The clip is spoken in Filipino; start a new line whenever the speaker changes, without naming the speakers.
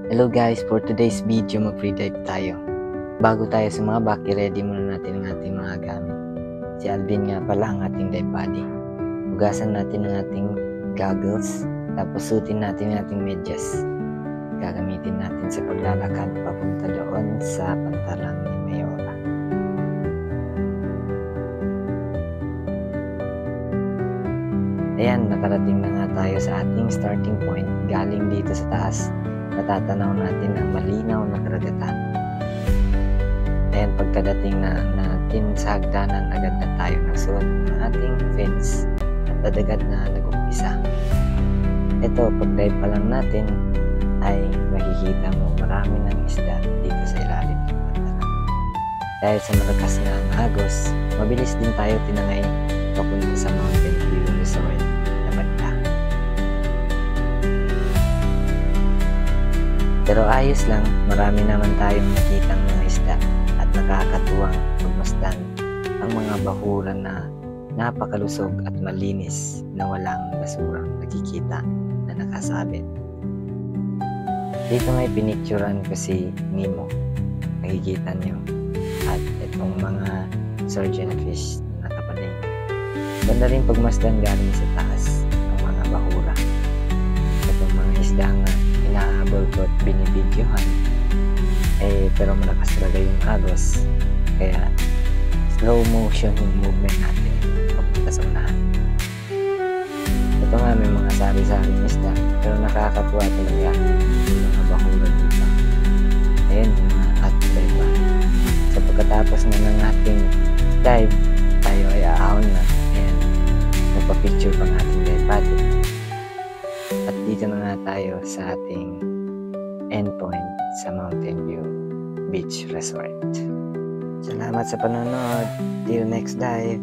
Hello guys, for today's video mag-free dive tayo. Bago tayo sumabak, i-ready muna natin ang ating mga gamit. Si Alvin nga pala ang ating dive buddy. Hugasan natin ang ating goggles, tapos suotin natin ang ating medyas. Gagamitin natin sa paglalakad papunta doon sa pantalan ni Mayora. Ayan, nakarating na nga tayo sa ating starting point. Galing dito sa taas, natatanaw natin ang malinaw na karagatan. Ayan, pagkadating na natin sa hagdanan, agad na tayo nagsuot ng ating fins at agad na nag-umpisa. Ito, pag-dive pa lang natin, ay makikita mo marami ng isda dito sa ilalim ng pantalan. Dahil sa malakas na ang agos, mabilis din tayo tinangay papunta sa Mountain View Resort na banda. Pero ayos lang, marami naman tayong nakitang mga isda at nakakatuwang pagmasdan ang mga bakuran na napakalusog at malinis na walang basurang nakikita na nakasabit. Dito ngay pinicturan ko si Nemo, nakikita nyo, at itong mga surgeonfish na nakapaling. Ganda rin pagmasdan galing sa taas ang mga bakura. Itong mga isda nga inahabol ko at binibidyohan, pero malakas talaga yung agos, kaya slow motion yung movement natin papunta sa unahan. Ito nga, may mga sari-saring isda, pero nakakatuwa talaga yung mga bakura dito. Ayun, yung mga ating dive. So pagkatapos na ng ating dive, tayo ay aahon na and magpa-picture pang ating dive buddy. At dito na nga tayo sa ating endpoint sa Mountain View Beach Resort. Salamat sa panonood. Till next dive.